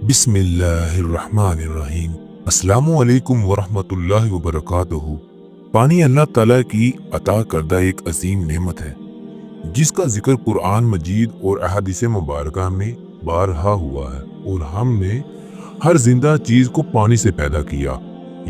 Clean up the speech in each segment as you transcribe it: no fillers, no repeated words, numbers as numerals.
بسم اللہ الرحمن الرحیم۔ السلام علیکم ورحمۃ اللہ وبرکاتہ۔ پانی اللہ تعالیٰ کی عطا کردہ ایک عظیم نعمت ہے جس کا ذکر قرآن مجید اور احادیث مبارکہ میں بارہا ہوا ہے، اور ہم نے ہر زندہ چیز کو پانی سے پیدا کیا۔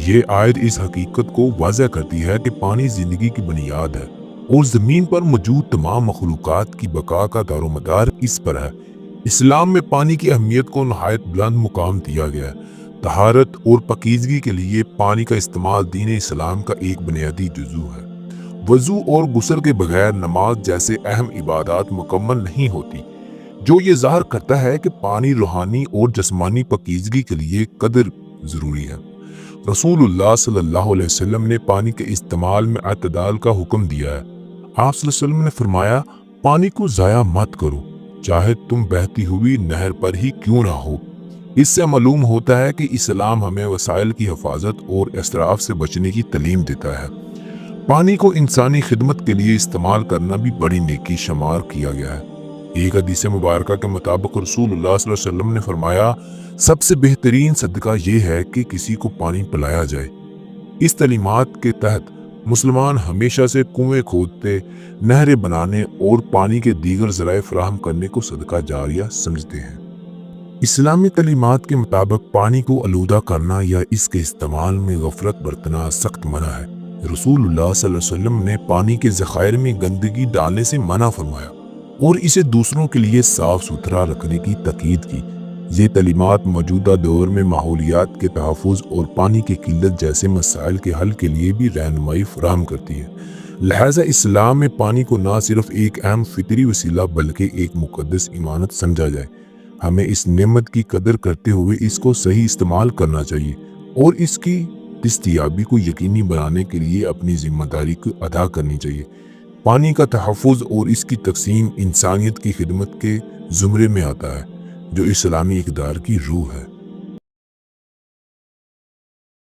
یہ آیت اس حقیقت کو واضح کرتی ہے کہ پانی زندگی کی بنیاد ہے اور زمین پر موجود تمام مخلوقات کی بقا کا دار و مدار اس پر ہے۔ اسلام میں پانی کی اہمیت کو نہایت بلند مقام دیا گیا ہے۔ طہارت اور پاکیزگی کے لیے پانی کا استعمال دین اسلام کا ایک بنیادی جزو ہے۔ وضو اور غسل کے بغیر نماز جیسے اہم عبادات مکمل نہیں ہوتی، جو یہ ظاہر کرتا ہے کہ پانی روحانی اور جسمانی پاکیزگی کے لیے قدر ضروری ہے۔ رسول اللہ صلی اللہ علیہ وسلم نے پانی کے استعمال میں اعتدال کا حکم دیا ہے۔ آپ صلی اللہ علیہ وسلم نے فرمایا، پانی کو ضائع مت کرو، چاہے تم بہتی ہوئی نہر پر ہی کیوں نہ ہو۔ اس سے معلوم ہوتا ہے کہ اسلام ہمیں وسائل کی حفاظت اور اسراف سے بچنے کی تعلیم دیتا ہے۔ پانی کو انسانی خدمت کے لیے استعمال کرنا بھی بڑی نیکی شمار کیا گیا ہے۔ ایک حدیث مبارکہ کے مطابق رسول اللہ صلی اللہ علیہ وسلم نے فرمایا، سب سے بہترین صدقہ یہ ہے کہ کسی کو پانی پلایا جائے۔ اس تعلیمات کے تحت مسلمان ہمیشہ سے کنویں کھودتے، نہریں بنانے اور پانی کے دیگر ذرائع فراہم کرنے کو صدقہ جاریہ سمجھتے ہیں۔ اسلامی تعلیمات کے مطابق پانی کو آلودہ کرنا یا اس کے استعمال میں غفلت برتنا سخت منع ہے۔ رسول اللہ صلی اللہ علیہ وسلم نے پانی کے ذخائر میں گندگی ڈالنے سے منع فرمایا اور اسے دوسروں کے لیے صاف ستھرا رکھنے کی تاکید کی۔ یہ تعلیمات موجودہ دور میں ماحولیات کے تحفظ اور پانی کی قلت جیسے مسائل کے حل کے لیے بھی رہنمائی فراہم کرتی ہے۔ لہٰذا اسلام میں پانی کو نہ صرف ایک اہم فطری وسیلہ بلکہ ایک مقدس امانت سمجھا جائے۔ ہمیں اس نعمت کی قدر کرتے ہوئے اس کو صحیح استعمال کرنا چاہیے اور اس کی دستیابی کو یقینی بنانے کے لیے اپنی ذمہ داری کو ادا کرنی چاہیے۔ پانی کا تحفظ اور اس کی تقسیم انسانیت کی خدمت کے زمرے میں آتا ہے، جو اسلامی اقدار کی روح ہے۔